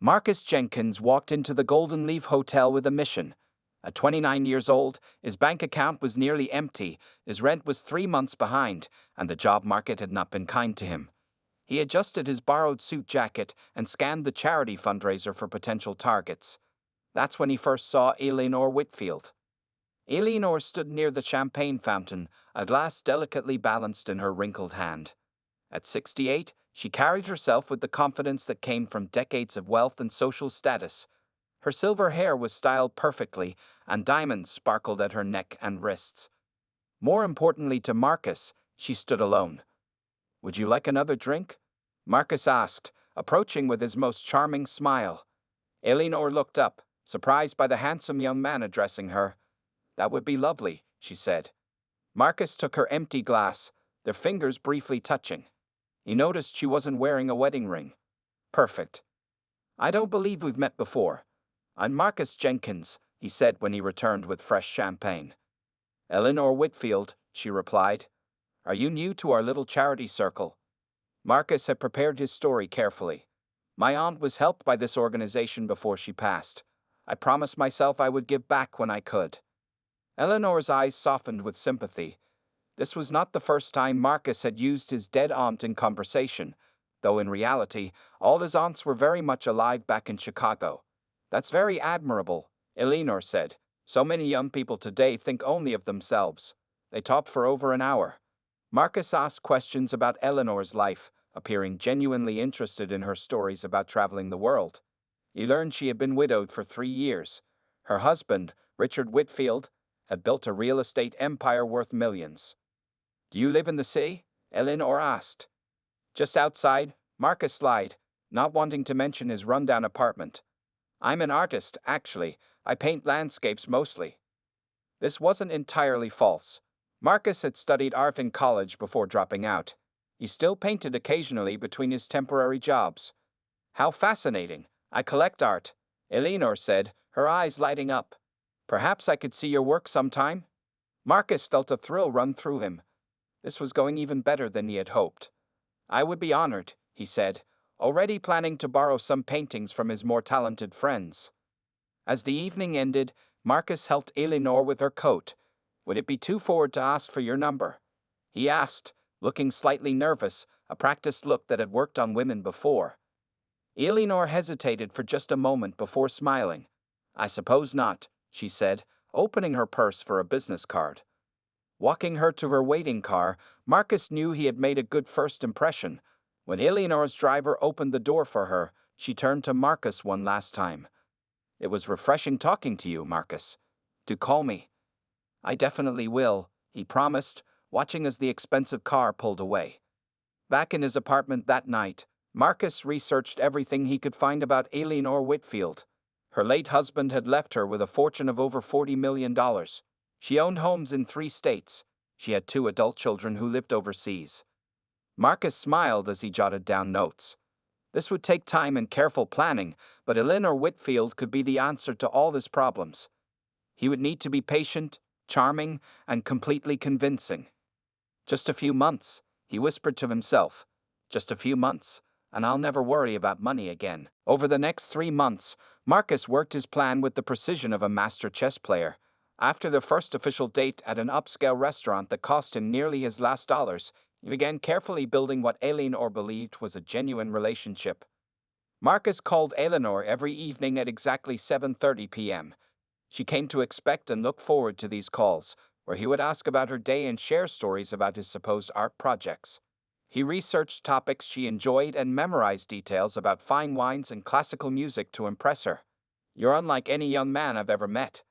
Marcus Jenkins walked into the Golden Leaf Hotel with a mission. At 29 years old, his bank account was nearly empty, his rent was 3 months behind, and the job market had not been kind to him. He adjusted his borrowed suit jacket and scanned the charity fundraiser for potential targets. That's when he first saw Eleanor Whitfield. Eleanor stood near the champagne fountain, a glass delicately balanced in her wrinkled hand. At 68, she carried herself with the confidence that came from decades of wealth and social status. Her silver hair was styled perfectly, and diamonds sparkled at her neck and wrists. More importantly to Marcus, she stood alone. "Would you like another drink?" Marcus asked, approaching with his most charming smile. Eleanor looked up, surprised by the handsome young man addressing her. "That would be lovely," she said. Marcus took her empty glass, their fingers briefly touching. He noticed she wasn't wearing a wedding ring. "Perfect. I don't believe we've met before. I'm Marcus Jenkins," he said when he returned with fresh champagne. "Eleanor Whitfield," she replied. "Are you new to our little charity circle?" Marcus had prepared his story carefully. "My aunt was helped by this organization before she passed. I promised myself I would give back when I could." Eleanor's eyes softened with sympathy. This was not the first time Marcus had used his dead aunt in conversation, though in reality, all his aunts were very much alive back in Chicago. "That's very admirable," Eleanor said. "So many young people today think only of themselves." They talked for over an hour. Marcus asked questions about Eleanor's life, appearing genuinely interested in her stories about traveling the world. He learned she had been widowed for 3 years. Her husband, Richard Whitfield, had built a real estate empire worth millions. "Do you live in the city?" Eleanor asked. "Just outside," Marcus lied, not wanting to mention his rundown apartment. "I'm an artist, actually. I paint landscapes mostly." This wasn't entirely false. Marcus had studied art in college before dropping out. He still painted occasionally between his temporary jobs. "How fascinating. I collect art," Eleanor said, her eyes lighting up. "Perhaps I could see your work sometime?" Marcus felt a thrill run through him. This was going even better than he had hoped. "I would be honored," he said, already planning to borrow some paintings from his more talented friends. As the evening ended, Marcus helped Eleanor with her coat. "Would it be too forward to ask for your number?" he asked, looking slightly nervous, a practiced look that had worked on women before. Eleanor hesitated for just a moment before smiling. "I suppose not," she said, opening her purse for a business card. Walking her to her waiting car, Marcus knew he had made a good first impression. When Eleanor's driver opened the door for her, she turned to Marcus one last time. "It was refreshing talking to you, Marcus. Do call me." "I definitely will," he promised, watching as the expensive car pulled away. Back in his apartment that night, Marcus researched everything he could find about Eleanor Whitfield. Her late husband had left her with a fortune of over $40 million. She owned homes in 3 states. She had 2 adult children who lived overseas. Marcus smiled as he jotted down notes. This would take time and careful planning, but Eleanor Whitfield could be the answer to all his problems. He would need to be patient, charming, and completely convincing. "Just a few months," he whispered to himself. "Just a few months, and I'll never worry about money again." Over the next 3 months, Marcus worked his plan with the precision of a master chess player. After their first official date at an upscale restaurant that cost him nearly his last dollars, he began carefully building what Eleanor believed was a genuine relationship. Marcus called Eleanor every evening at exactly 7:30 p.m. She came to expect and look forward to these calls, where he would ask about her day and share stories about his supposed art projects. He researched topics she enjoyed and memorized details about fine wines and classical music to impress her. "You're unlike any young man I've ever met,"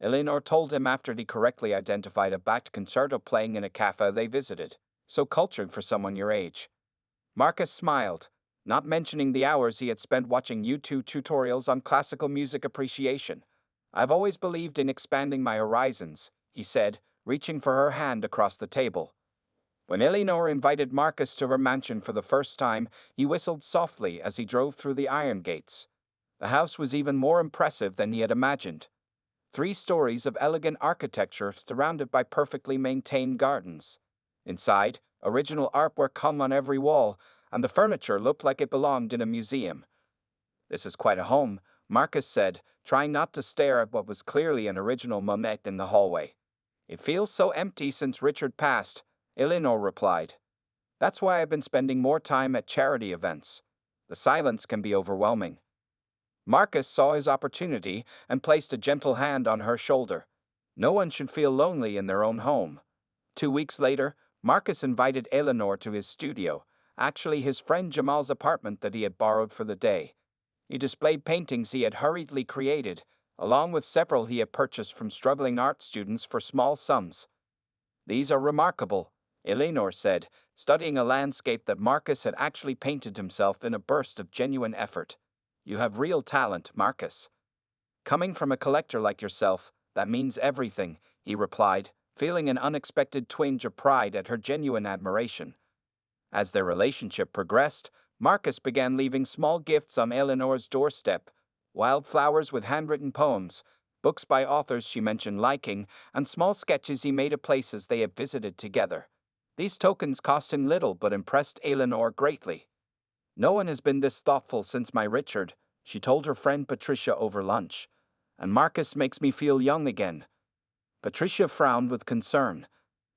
Eleanor told him after he correctly identified a Bach concerto playing in a cafe they visited. "So cultured for someone your age." Marcus smiled, not mentioning the hours he had spent watching YouTube tutorials on classical music appreciation. "I've always believed in expanding my horizons," he said, reaching for her hand across the table. When Eleanor invited Marcus to her mansion for the first time, he whistled softly as he drove through the iron gates. The house was even more impressive than he had imagined. 3 stories of elegant architecture surrounded by perfectly maintained gardens. Inside, original artwork hung on every wall, and the furniture looked like it belonged in a museum. "This is quite a home," Marcus said, trying not to stare at what was clearly an original Monet in the hallway. "It feels so empty since Richard passed," Eleanor replied. "That's why I've been spending more time at charity events. The silence can be overwhelming." Marcus saw his opportunity and placed a gentle hand on her shoulder. No one should feel lonely in their own home. 2 weeks later, Marcus invited Eleanor to his studio, actually his friend Jamal's apartment that he had borrowed for the day. He displayed paintings he had hurriedly created, along with several he had purchased from struggling art students for small sums. "These are remarkable," Eleanor said, studying a landscape that Marcus had actually painted himself in a burst of genuine effort. "You have real talent, Marcus." "Coming from a collector like yourself, that means everything," he replied, feeling an unexpected twinge of pride at her genuine admiration. As their relationship progressed, Marcus began leaving small gifts on Eleanor's doorstep: wildflowers with handwritten poems, books by authors she mentioned liking, and small sketches he made of places they had visited together. These tokens cost him little but impressed Eleanor greatly. "No one has been this thoughtful since my Richard," she told her friend Patricia over lunch. "And Marcus makes me feel young again." Patricia frowned with concern.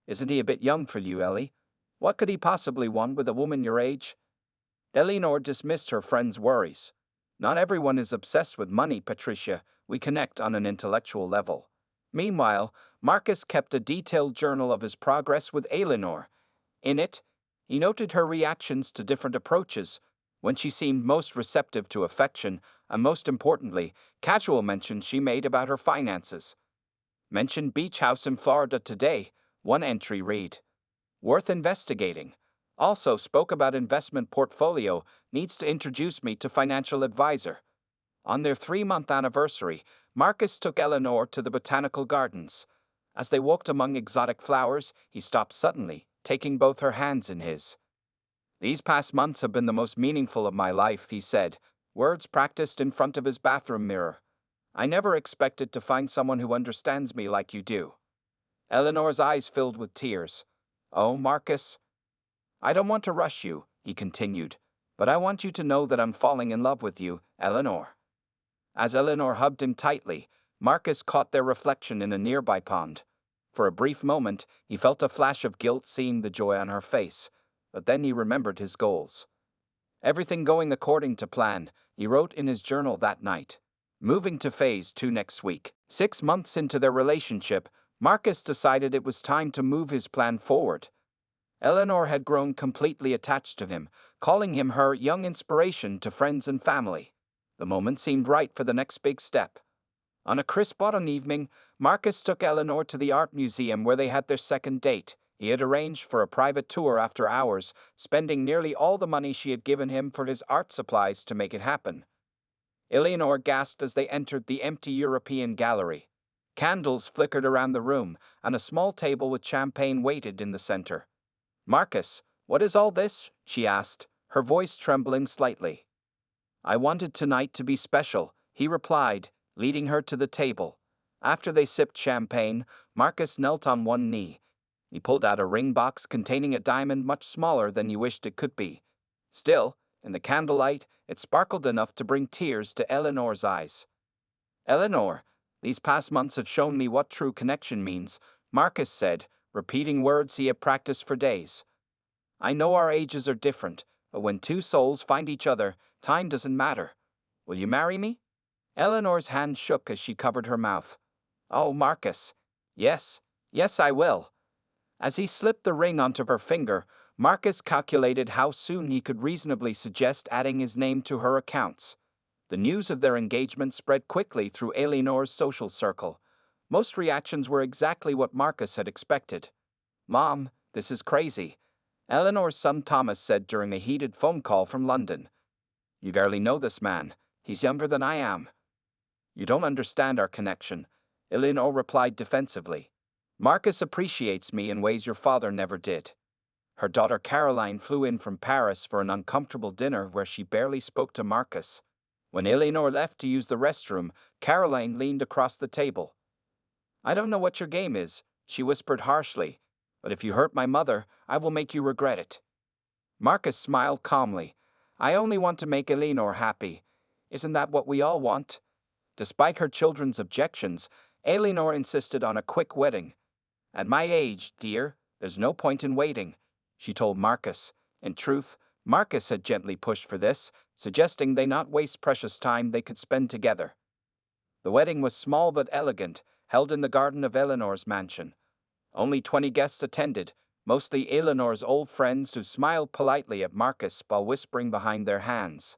"Isn't he a bit young for you, Ellie? What could he possibly want with a woman your age?" Eleanor dismissed her friend's worries. "Not everyone is obsessed with money, Patricia. We connect on an intellectual level." Meanwhile, Marcus kept a detailed journal of his progress with Eleanor. In it, he noted her reactions to different approaches, when she seemed most receptive to affection, and most importantly, casual mentions she made about her finances. "Mentioned beach house in Florida today," one entry read. "Worth investigating. Also spoke about investment portfolio, needs to introduce me to financial advisor." On their 3-month anniversary, Marcus took Eleanor to the botanical gardens. As they walked among exotic flowers, he stopped suddenly, taking both her hands in his. "These past months have been the most meaningful of my life," he said, words practiced in front of his bathroom mirror. "I never expected to find someone who understands me like you do." Eleanor's eyes filled with tears. "Oh, Marcus." "I don't want to rush you," he continued, "but I want you to know that I'm falling in love with you, Eleanor." As Eleanor hugged him tightly, Marcus caught their reflection in a nearby pond. For a brief moment, he felt a flash of guilt seeing the joy on her face, but then he remembered his goals. "Everything going according to plan," he wrote in his journal that night. "Moving to phase 2 next week." 6 months into their relationship, Marcus decided it was time to move his plan forward. Eleanor had grown completely attached to him, calling him her young inspiration to friends and family. The moment seemed right for the next big step. On a crisp autumn evening, Marcus took Eleanor to the art museum where they had their second date. He had arranged for a private tour after hours, spending nearly all the money she had given him for his art supplies to make it happen. Eleanor gasped as they entered the empty European gallery. Candles flickered around the room, and a small table with champagne waited in the center. "Marcus, what is all this?" she asked, her voice trembling slightly. "I wanted tonight to be special," he replied, leading her to the table. After they sipped champagne, Marcus knelt on one knee. He pulled out a ring box containing a diamond much smaller than he wished it could be. Still, in the candlelight, it sparkled enough to bring tears to Eleanor's eyes. "Eleanor, these past months have shown me what true connection means," Marcus said, repeating words he had practiced for days. "I know our ages are different, but when two souls find each other, time doesn't matter. Will you marry me?" Eleanor's hand shook as she covered her mouth. "Oh, Marcus. Yes, yes, I will." As he slipped the ring onto her finger, Marcus calculated how soon he could reasonably suggest adding his name to her accounts. The news of their engagement spread quickly through Eleanor's social circle. Most reactions were exactly what Marcus had expected. "Mom, this is crazy," Eleanor's son Thomas said during a heated phone call from London. "You barely know this man. He's younger than I am." "You don't understand our connection," Eleanor replied defensively. "Marcus appreciates me in ways your father never did." Her daughter Caroline flew in from Paris for an uncomfortable dinner where she barely spoke to Marcus. When Eleanor left to use the restroom, Caroline leaned across the table. "I don't know what your game is," she whispered harshly, "but if you hurt my mother, I will make you regret it." Marcus smiled calmly. "I only want to make Eleanor happy. Isn't that what we all want? Despite her children's objections, Eleanor insisted on a quick wedding. At my age, dear, there's no point in waiting, she told Marcus. In truth, Marcus had gently pushed for this, suggesting they not waste precious time they could spend together. The wedding was small but elegant, held in the garden of Eleanor's mansion. Only 20 guests attended, mostly Eleanor's old friends who smiled politely at Marcus while whispering behind their hands.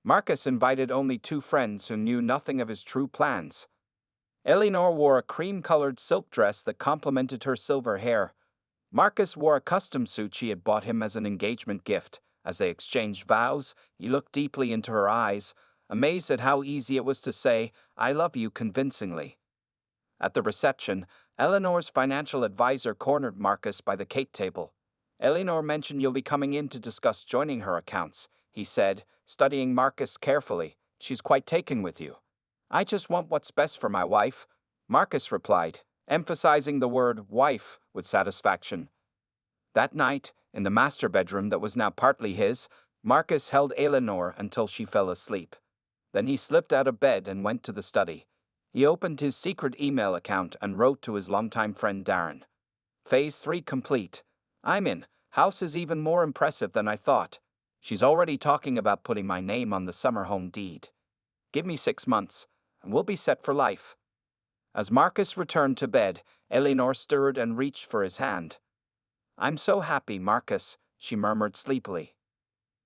Marcus invited only 2 friends who knew nothing of his true plans. Eleanor wore a cream-colored silk dress that complemented her silver hair. Marcus wore a custom suit she had bought him as an engagement gift. As they exchanged vows, he looked deeply into her eyes, amazed at how easy it was to say, "I love you," convincingly. At the reception, Eleanor's financial advisor cornered Marcus by the cake table. "Eleanor mentioned you'll be coming in to discuss joining her accounts," he said, studying Marcus carefully. "She's quite taken with you." "I just want what's best for my wife," Marcus replied, emphasizing the word wife with satisfaction. That night, in the master bedroom that was now partly his, Marcus held Eleanor until she fell asleep. Then he slipped out of bed and went to the study. He opened his secret email account and wrote to his longtime friend Darren. "Phase 3 complete. I'm in. House is even more impressive than I thought. She's already talking about putting my name on the summer home deed. Give me 6 months, and we'll be set for life." As Marcus returned to bed, Eleanor stirred and reached for his hand. "I'm so happy, Marcus," she murmured sleepily.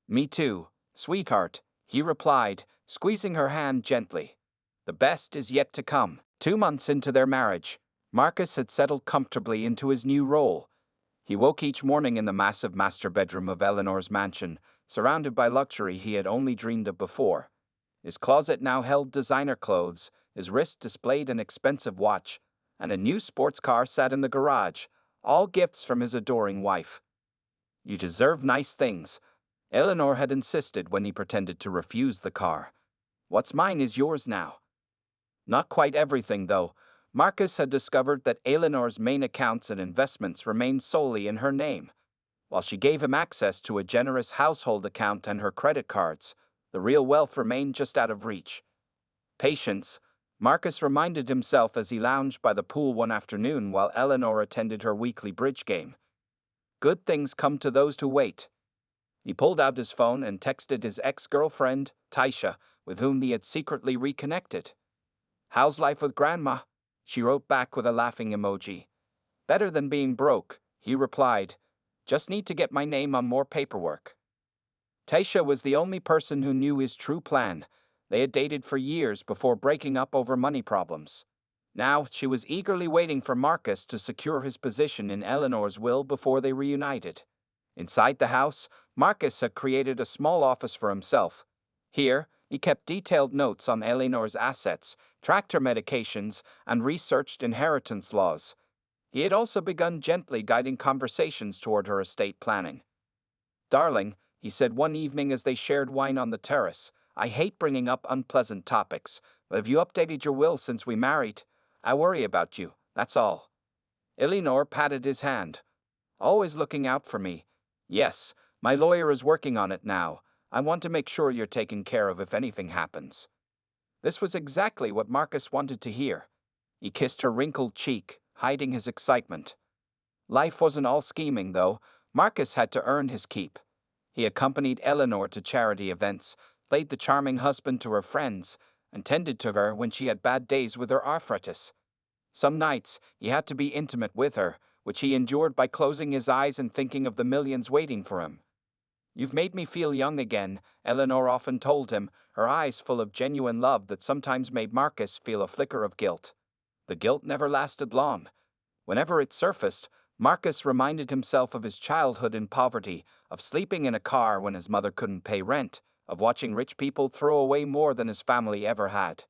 "Me too, sweetheart," he replied, squeezing her hand gently. "The best is yet to come." 2 months into their marriage, Marcus had settled comfortably into his new role. He woke each morning in the massive master bedroom of Eleanor's mansion, surrounded by luxury he had only dreamed of before. His closet now held designer clothes, his wrist displayed an expensive watch, and a new sports car sat in the garage, all gifts from his adoring wife. "You deserve nice things," Eleanor had insisted when he pretended to refuse the car. "What's mine is yours now." Not quite everything, though. Marcus had discovered that Eleanor's main accounts and investments remained solely in her name. While she gave him access to a generous household account and her credit cards, the real wealth remained just out of reach. Patience, Marcus reminded himself as he lounged by the pool one afternoon while Eleanor attended her weekly bridge game. Good things come to those who wait. He pulled out his phone and texted his ex-girlfriend, Taisha, with whom he had secretly reconnected. "How's life with Grandma?" she wrote back with a laughing emoji. "Better than being broke," he replied. "Just need to get my name on more paperwork." Taisha was the only person who knew his true plan. They had dated for years before breaking up over money problems. Now she was eagerly waiting for Marcus to secure his position in Eleanor's will before they reunited. Inside the house, Marcus had created a small office for himself. Here, he kept detailed notes on Eleanor's assets, tracked her medications, and researched inheritance laws. He had also begun gently guiding conversations toward her estate planning. "Darling," he said one evening as they shared wine on the terrace, "I hate bringing up unpleasant topics, but have you updated your will since we married? I worry about you, that's all." Eleanor patted his hand. "Always looking out for me." "Yes, my lawyer is working on it now. I want to make sure you're taken care of if anything happens." This was exactly what Marcus wanted to hear. He kissed her wrinkled cheek, hiding his excitement. Life wasn't all scheming, though. Marcus had to earn his keep. He accompanied Eleanor to charity events, played the charming husband to her friends, and tended to her when she had bad days with her arthritis. Some nights, he had to be intimate with her, which he endured by closing his eyes and thinking of the millions waiting for him. "You've made me feel young again," Eleanor often told him, her eyes full of genuine love that sometimes made Marcus feel a flicker of guilt. The guilt never lasted long. Whenever it surfaced, Marcus reminded himself of his childhood in poverty, of sleeping in a car when his mother couldn't pay rent, of watching rich people throw away more than his family ever had.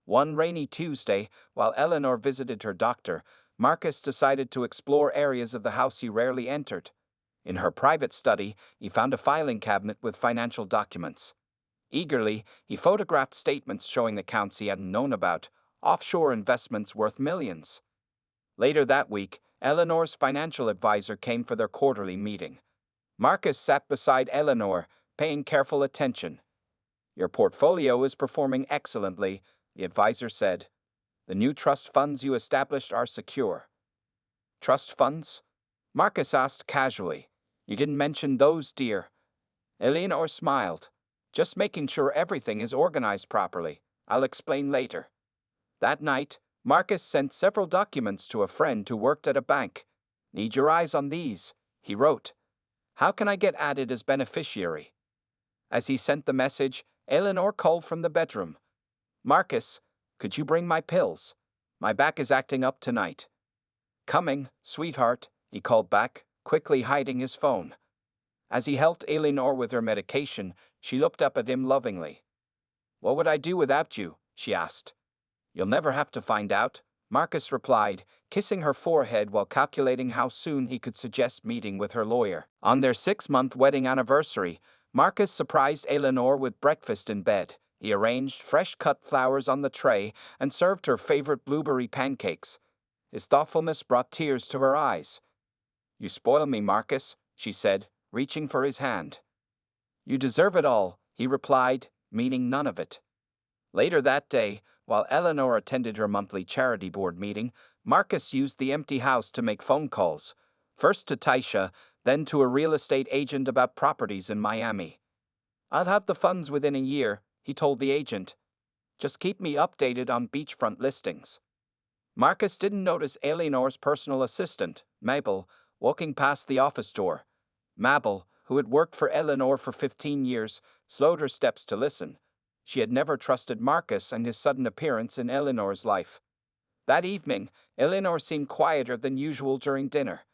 One rainy Tuesday, while Eleanor visited her doctor, Marcus decided to explore areas of the house he rarely entered. In her private study, he found a filing cabinet with financial documents. Eagerly, he photographed statements showing accounts he hadn't known about, offshore investments worth millions. Later that week, Eleanor's financial advisor came for their quarterly meeting. Marcus sat beside Eleanor, paying careful attention. Your portfolio is performing excellently, the advisor said. The new trust funds you established are secure. Trust funds? Marcus asked casually. You didn't mention those, dear. Eleanor smiled. Just making sure everything is organized properly. I'll explain later. That night, Marcus sent several documents to a friend who worked at a bank. Need your eyes on these, he wrote. How can I get added as beneficiary? As he sent the message, Eleanor called from the bedroom. Marcus, could you bring my pills? My back is acting up tonight. Coming, sweetheart, he called back, quickly hiding his phone. As he helped Eleanor with her medication, she looked up at him lovingly. What would I do without you? She asked. You'll never have to find out, Marcus replied, kissing her forehead while calculating how soon he could suggest meeting with her lawyer. On their 6-month wedding anniversary, Marcus surprised Eleanor with breakfast in bed. He arranged fresh-cut flowers on the tray and served her favorite blueberry pancakes. His thoughtfulness brought tears to her eyes. You spoil me, Marcus, she said, reaching for his hand. You deserve it all, he replied, meaning none of it. Later that day, while Eleanor attended her monthly charity board meeting, Marcus used the empty house to make phone calls, first to Taisha, then to a real estate agent about properties in Miami. I'll have the funds within a year, he told the agent. Just keep me updated on beachfront listings. Marcus didn't notice Eleanor's personal assistant, Mabel, walking past the office door. Mabel, who had worked for Eleanor for 15 years, slowed her steps to listen. She had never trusted Marcus and his sudden appearance in Eleanor's life. That evening, Eleanor seemed quieter than usual during dinner.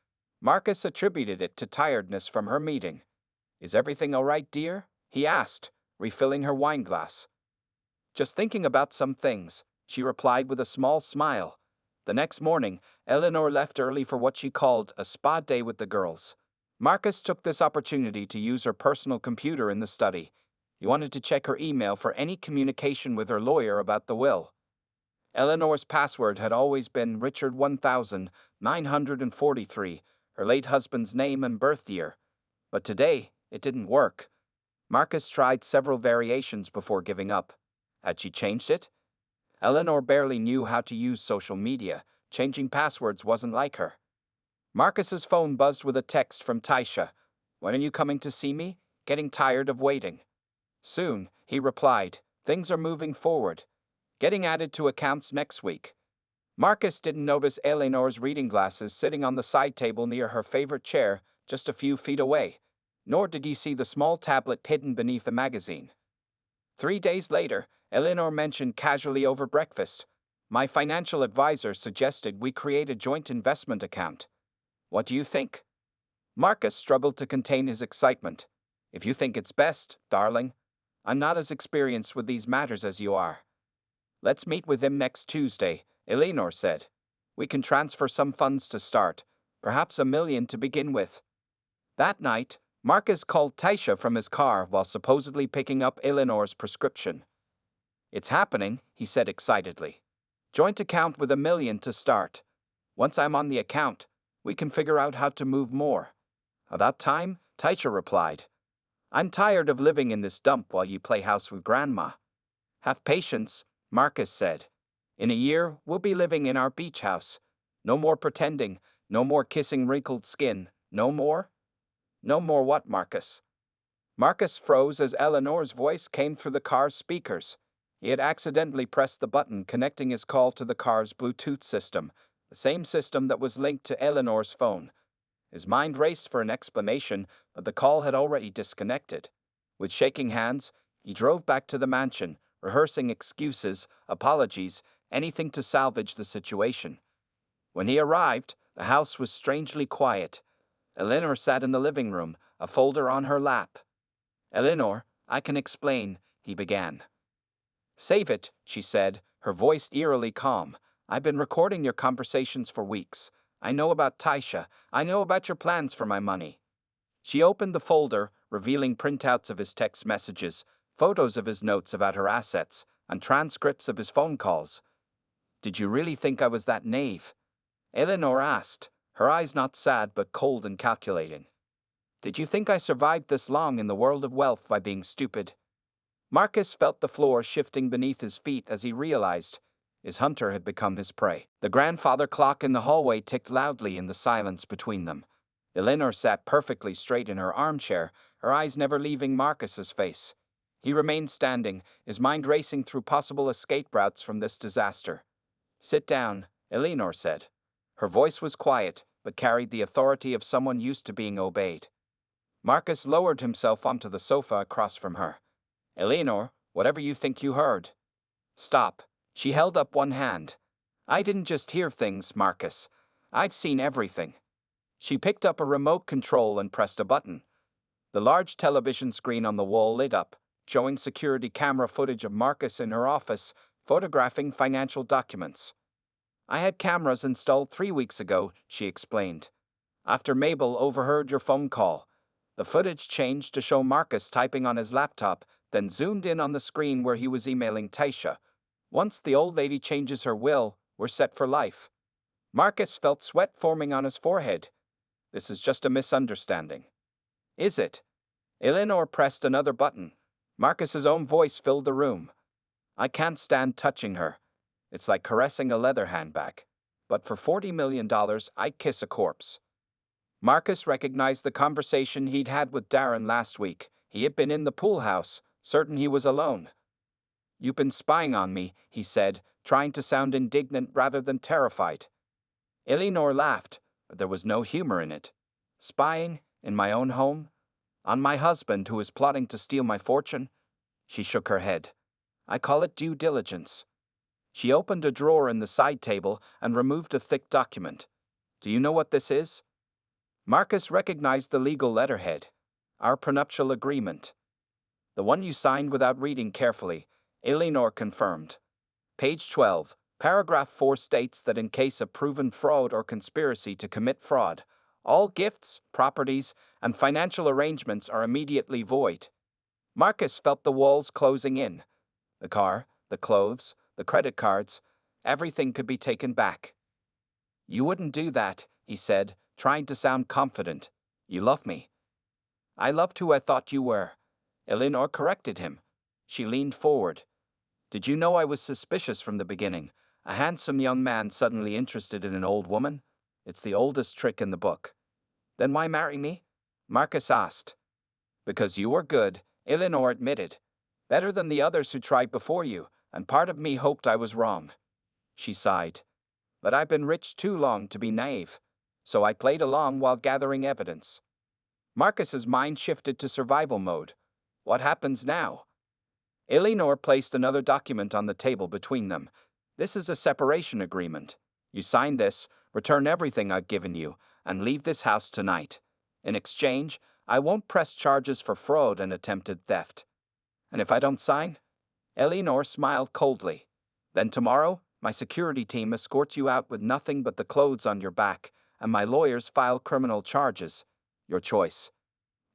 Marcus attributed it to tiredness from her meeting. Is everything all right, dear? He asked, refilling her wine glass. Just thinking about some things, she replied with a small smile. The next morning, Eleanor left early for what she called a spa day with the girls. Marcus took this opportunity to use her personal computer in the study. He wanted to check her email for any communication with her lawyer about the will. Eleanor's password had always been Richard 1943, her late husband's name and birth year. But today, it didn't work. Marcus tried several variations before giving up. Had she changed it? Eleanor barely knew how to use social media. Changing passwords wasn't like her. Marcus's phone buzzed with a text from Taisha. When are you coming to see me? Getting tired of waiting. Soon, he replied. Things are moving forward. Getting added to accounts next week. Marcus didn't notice Eleanor's reading glasses sitting on the side table near her favorite chair, just a few feet away. Nor did he see the small tablet hidden beneath a magazine. 3 days later, Eleanor mentioned casually over breakfast. My financial advisor suggested we create a joint investment account. What do you think? Marcus struggled to contain his excitement. If you think it's best, darling. I'm not as experienced with these matters as you are. Let's meet with him next Tuesday, Eleanor said. We can transfer some funds to start, perhaps $1 million to begin with. That night, Marcus called Taisha from his car while supposedly picking up Eleanor's prescription. It's happening, he said excitedly. Joint account with $1 million to start. Once I'm on the account, we can figure out how to move more. About time, Taisha replied. I'm tired of living in this dump while you play house with Grandma. Have patience, Marcus said. In a year, we'll be living in our beach house. No more pretending, no more kissing wrinkled skin, no more? No more what, Marcus? Marcus froze as Eleanor's voice came through the car's speakers. He had accidentally pressed the button connecting his call to the car's Bluetooth system, the same system that was linked to Eleanor's phone. His mind raced for an explanation, but the call had already disconnected. With shaking hands, he drove back to the mansion, rehearsing excuses, apologies, anything to salvage the situation. When he arrived, the house was strangely quiet. Eleanor sat in the living room, a folder on her lap. Eleanor, I can explain, he began. Save it, she said, her voice eerily calm. I've been recording your conversations for weeks. I know about Taisha. I know about your plans for my money. She opened the folder, revealing printouts of his text messages, photos of his notes about her assets, and transcripts of his phone calls. Did you really think I was that naive? Eleanor asked, her eyes not sad but cold and calculating. Did you think I survived this long in the world of wealth by being stupid? Marcus felt the floor shifting beneath his feet as he realized his hunter had become his prey. The grandfather clock in the hallway ticked loudly in the silence between them. Eleanor sat perfectly straight in her armchair, her eyes never leaving Marcus's face. He remained standing, his mind racing through possible escape routes from this disaster. "Sit down," Eleanor said. Her voice was quiet, but carried the authority of someone used to being obeyed. Marcus lowered himself onto the sofa across from her. "Eleanor, whatever you think you heard." "Stop." She held up one hand. "I didn't just hear things, Marcus. I've seen everything." She picked up a remote control and pressed a button. The large television screen on the wall lit up, showing security camera footage of Marcus in her office, photographing financial documents. "I had cameras installed 3 weeks ago," she explained. "After Mabel overheard your phone call. The footage changed to show Marcus typing on his laptop, then zoomed in on the screen where he was emailing Taisha. Once the old lady changes her will, we're set for life." Marcus felt sweat forming on his forehead. "This is just a misunderstanding." "Is it?" Eleanor pressed another button. Marcus's own voice filled the room. "I can't stand touching her. It's like caressing a leather handbag. But for $40 million, I'd kiss a corpse." Marcus recognized the conversation he'd had with Darren last week. He had been in the pool house, certain he was alone. "You've been spying on me," he said, trying to sound indignant rather than terrified. Eleanor laughed, but there was no humor in it. "Spying? In my own home? On my husband who is plotting to steal my fortune?" She shook her head. "I call it due diligence." She opened a drawer in the side table and removed a thick document. "Do you know what this is?" Marcus recognized the legal letterhead. "Our prenuptial agreement." "The one you signed without reading carefully," Eleanor confirmed. Page 12, paragraph 4 states that in case of proven fraud or conspiracy to commit fraud, all gifts, properties, and financial arrangements are immediately void. Marcus felt the walls closing in. The car, the clothes, the credit cards, everything could be taken back. "You wouldn't do that," he said, trying to sound confident. "You love me." "I loved who I thought you were." Eleanor corrected him. She leaned forward. "Did you know I was suspicious from the beginning? A handsome young man suddenly interested in an old woman? It's the oldest trick in the book." "Then why marry me?" Marcus asked. "Because you were good," Eleanor admitted. "Better than the others who tried before you, and part of me hoped I was wrong." She sighed. "But I've been rich too long to be naive. So I played along while gathering evidence." Marcus's mind shifted to survival mode. What happens now? Eleanor placed another document on the table between them. "This is a separation agreement. You sign this, return everything I've given you, and leave this house tonight. In exchange, I won't press charges for fraud and attempted theft." "And if I don't sign?" Eleanor smiled coldly. "Then tomorrow, my security team escorts you out with nothing but the clothes on your back, and my lawyers file criminal charges. Your choice."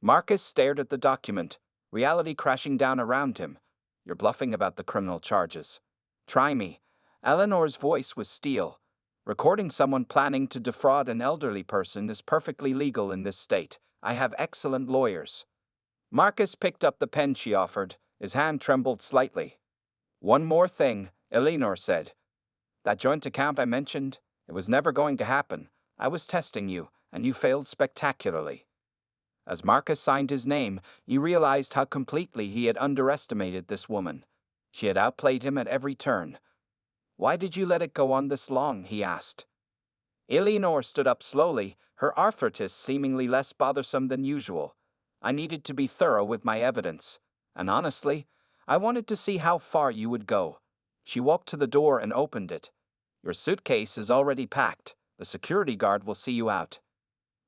Marcus stared at the document, reality crashing down around him. "You're bluffing about the criminal charges." "Try me." Eleanor's voice was steel. "Recording someone planning to defraud an elderly person is perfectly legal in this state. I have excellent lawyers." Marcus picked up the pen she offered. His hand trembled slightly. "One more thing," Eleanor said. "That joint account I mentioned, it was never going to happen. I was testing you, and you failed spectacularly." As Marcus signed his name, he realized how completely he had underestimated this woman. She had outplayed him at every turn. "Why did you let it go on this long?" he asked. Eleanor stood up slowly, her arthritis seemingly less bothersome than usual. "I needed to be thorough with my evidence. And honestly, I wanted to see how far you would go." She walked to the door and opened it. "Your suitcase is already packed. The security guard will see you out."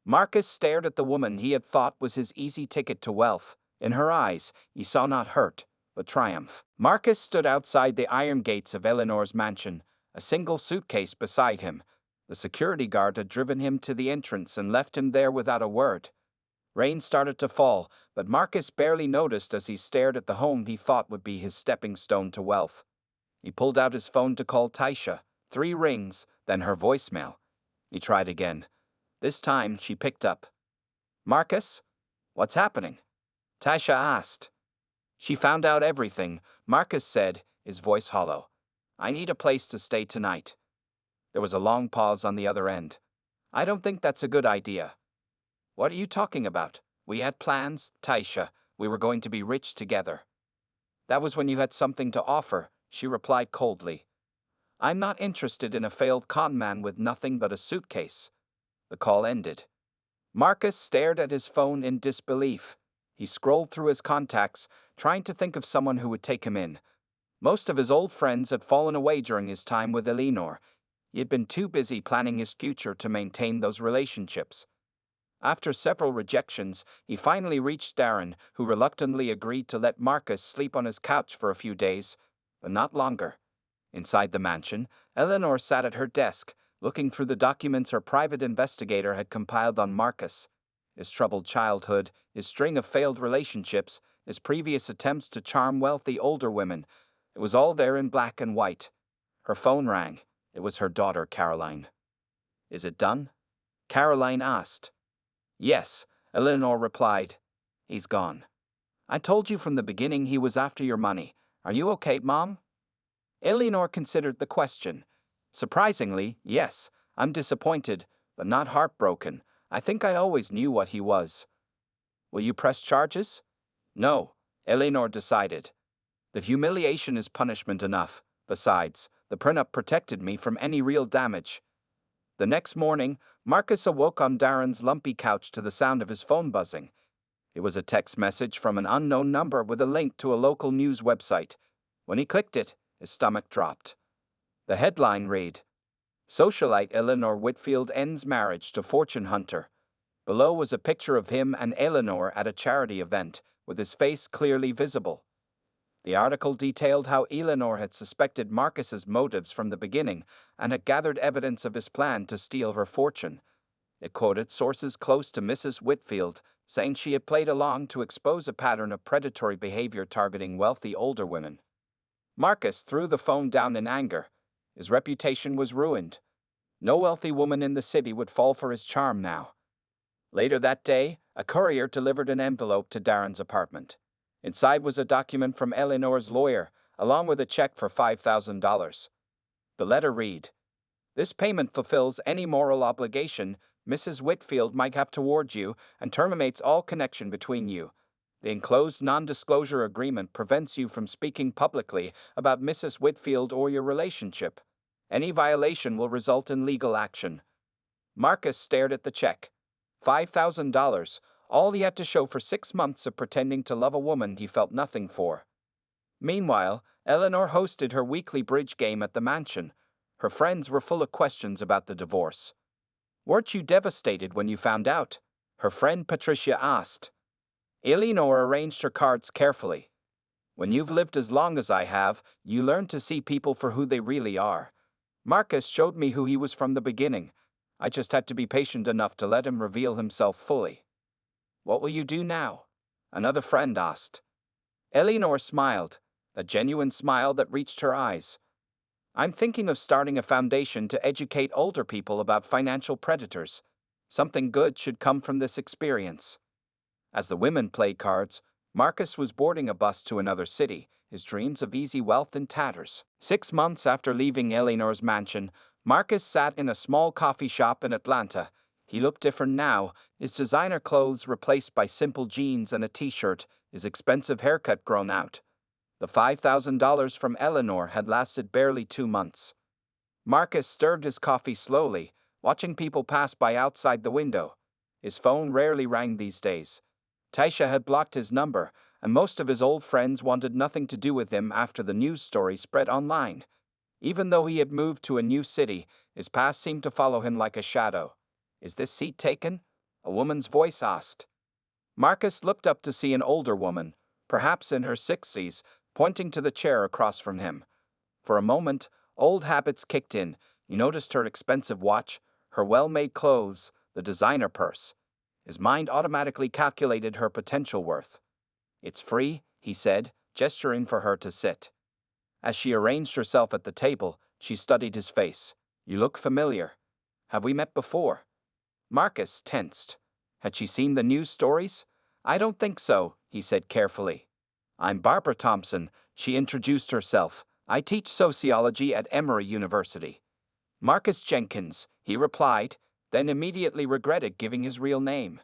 Marcus stared at the woman he had thought was his easy ticket to wealth. In her eyes, he saw not hurt, but triumph. Marcus stood outside the iron gates of Eleanor's mansion, a single suitcase beside him. The security guard had driven him to the entrance and left him there without a word. Rain started to fall, but Marcus barely noticed as he stared at the home he thought would be his stepping stone to wealth. He pulled out his phone to call Taisha. 3 rings, then her voicemail. He tried again. This time, she picked up. "Marcus? What's happening?" Taisha asked. She found out everything, Marcus said, his voice hollow. I need a place to stay tonight. There was a long pause on the other end. I don't think that's a good idea. What are you talking about? We had plans, Taisha. We were going to be rich together. That was when you had something to offer, she replied coldly. I'm not interested in a failed con man with nothing but a suitcase. The call ended. Marcus stared at his phone in disbelief. He scrolled through his contacts, trying to think of someone who would take him in. Most of his old friends had fallen away during his time with Eleanor. He had been too busy planning his future to maintain those relationships. After several rejections, he finally reached Darren, who reluctantly agreed to let Marcus sleep on his couch for a few days, but not longer. Inside the mansion, Eleanor sat at her desk, looking through the documents her private investigator had compiled on Marcus. His troubled childhood, his string of failed relationships, his previous attempts to charm wealthy older women. It was all there in black and white. Her phone rang. It was her daughter, Caroline. Is it done? Caroline asked. Yes, Eleanor replied. He's gone. I told you from the beginning he was after your money. Are you okay, Mom? Eleanor considered the question. Surprisingly, yes, I'm disappointed, but not heartbroken. I think I always knew what he was. Will you press charges? No, Eleanor decided. The humiliation is punishment enough. Besides, the prenup protected me from any real damage. The next morning, Marcus awoke on Darren's lumpy couch to the sound of his phone buzzing. It was a text message from an unknown number with a link to a local news website. When he clicked it, his stomach dropped. The headline read, Socialite Eleanor Whitfield ends marriage to fortune hunter. Below was a picture of him and Eleanor at a charity event, with his face clearly visible. The article detailed how Eleanor had suspected Marcus's motives from the beginning and had gathered evidence of his plan to steal her fortune. It quoted sources close to Mrs. Whitfield, saying she had played along to expose a pattern of predatory behavior targeting wealthy older women. Marcus threw the phone down in anger. His reputation was ruined. No wealthy woman in the city would fall for his charm now. Later that day, a courier delivered an envelope to Darren's apartment. Inside was a document from Eleanor's lawyer, along with a check for $5,000. The letter read, This payment fulfills any moral obligation Mrs. Whitfield might have toward you and terminates all connection between you. The enclosed non-disclosure agreement prevents you from speaking publicly about Mrs. Whitfield or your relationship. Any violation will result in legal action. Marcus stared at the check. $5,000, all he had to show for 6 months of pretending to love a woman he felt nothing for. Meanwhile, Eleanor hosted her weekly bridge game at the mansion. Her friends were full of questions about the divorce. Weren't you devastated when you found out? Her friend Patricia asked. Eleanor arranged her cards carefully. When you've lived as long as I have, you learn to see people for who they really are. Marcus showed me who he was from the beginning. I just had to be patient enough to let him reveal himself fully. What will you do now? Another friend asked. Eleanor smiled, a genuine smile that reached her eyes. I'm thinking of starting a foundation to educate older people about financial predators. Something good should come from this experience. As the women played cards, Marcus was boarding a bus to another city, his dreams of easy wealth in tatters. 6 months after leaving Eleanor's mansion, Marcus sat in a small coffee shop in Atlanta. He looked different now, his designer clothes replaced by simple jeans and a t-shirt, his expensive haircut grown out. The $5,000 from Eleanor had lasted barely 2 months. Marcus stirred his coffee slowly, watching people pass by outside the window. His phone rarely rang these days. Taisha had blocked his number, and most of his old friends wanted nothing to do with him after the news story spread online. Even though he had moved to a new city, his past seemed to follow him like a shadow. Is this seat taken? A woman's voice asked. Marcus looked up to see an older woman, perhaps in her 60s, pointing to the chair across from him. For a moment, old habits kicked in. He noticed her expensive watch, her well-made clothes, the designer purse. His mind automatically calculated her potential worth. It's free, he said, gesturing for her to sit. As she arranged herself at the table, she studied his face. You look familiar. Have we met before? Marcus tensed. Had she seen the news stories? I don't think so, he said carefully. I'm Barbara Thompson, she introduced herself. I teach sociology at Emory University. Marcus Jenkins, he replied, then immediately regretted giving his real name.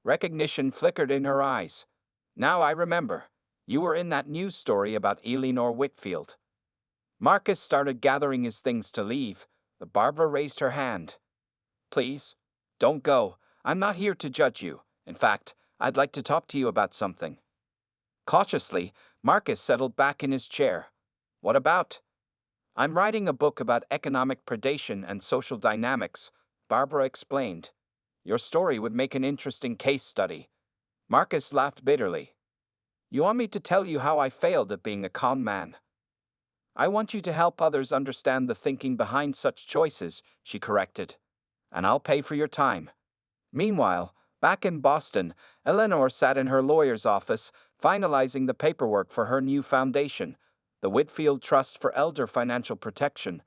Recognition flickered in her eyes. Now I remember. You were in that news story about Eleanor Whitfield. Marcus started gathering his things to leave, but Barbara raised her hand. Please, don't go. I'm not here to judge you. In fact, I'd like to talk to you about something. Cautiously, Marcus settled back in his chair. What about? I'm writing a book about economic predation and social dynamics, Barbara explained. Your story would make an interesting case study. Marcus laughed bitterly. You want me to tell you how I failed at being a con man? I want you to help others understand the thinking behind such choices, she corrected. And I'll pay for your time. Meanwhile, back in Boston, Eleanor sat in her lawyer's office, finalizing the paperwork for her new foundation, the Whitfield Trust for Elder Financial Protection.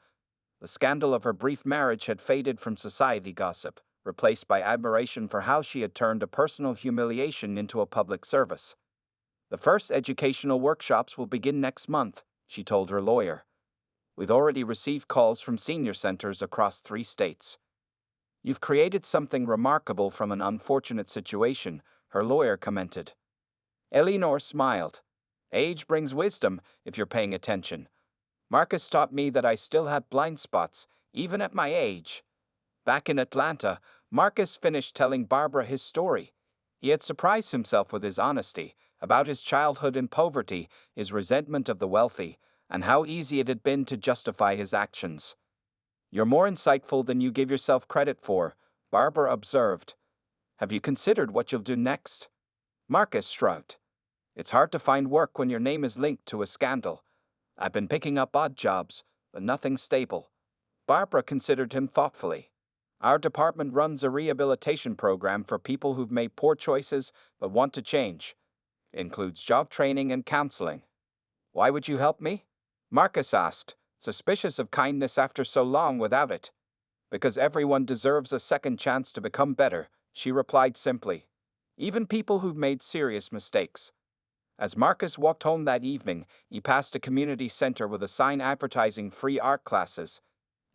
The scandal of her brief marriage had faded from society gossip, replaced by admiration for how she had turned a personal humiliation into a public service. The first educational workshops will begin next month, she told her lawyer. We've already received calls from senior centers across 3 states. You've created something remarkable from an unfortunate situation, her lawyer commented. Eleanor smiled. Age brings wisdom, if you're paying attention. Marcus taught me that I still had blind spots, even at my age. Back in Atlanta, Marcus finished telling Barbara his story. He had surprised himself with his honesty about his childhood in poverty, his resentment of the wealthy, and how easy it had been to justify his actions. You're more insightful than you give yourself credit for, Barbara observed. Have you considered what you'll do next? Marcus shrugged. It's hard to find work when your name is linked to a scandal. I've been picking up odd jobs, but nothing stable. Barbara considered him thoughtfully. Our department runs a rehabilitation program for people who've made poor choices but want to change. It includes job training and counseling. Why would you help me? Marcus asked, suspicious of kindness after so long without it. Because everyone deserves a second chance to become better, she replied simply. Even people who've made serious mistakes. As Marcus walked home that evening, he passed a community center with a sign advertising free art classes.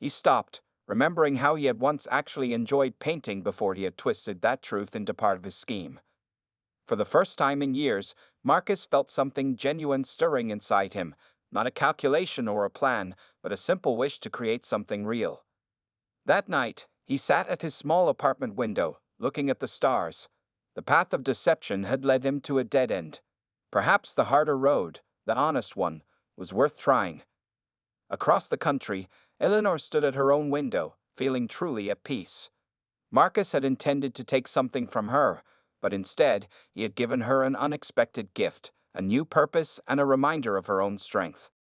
He stopped, remembering how he had once actually enjoyed painting before he had twisted that truth into part of his scheme. For the first time in years, Marcus felt something genuine stirring inside him, not a calculation or a plan, but a simple wish to create something real. That night, he sat at his small apartment window, looking at the stars. The path of deception had led him to a dead end. Perhaps the harder road, the honest one, was worth trying. Across the country, Eleanor stood at her own window, feeling truly at peace. Marcus had intended to take something from her, but instead he had given her an unexpected gift, a new purpose and a reminder of her own strength.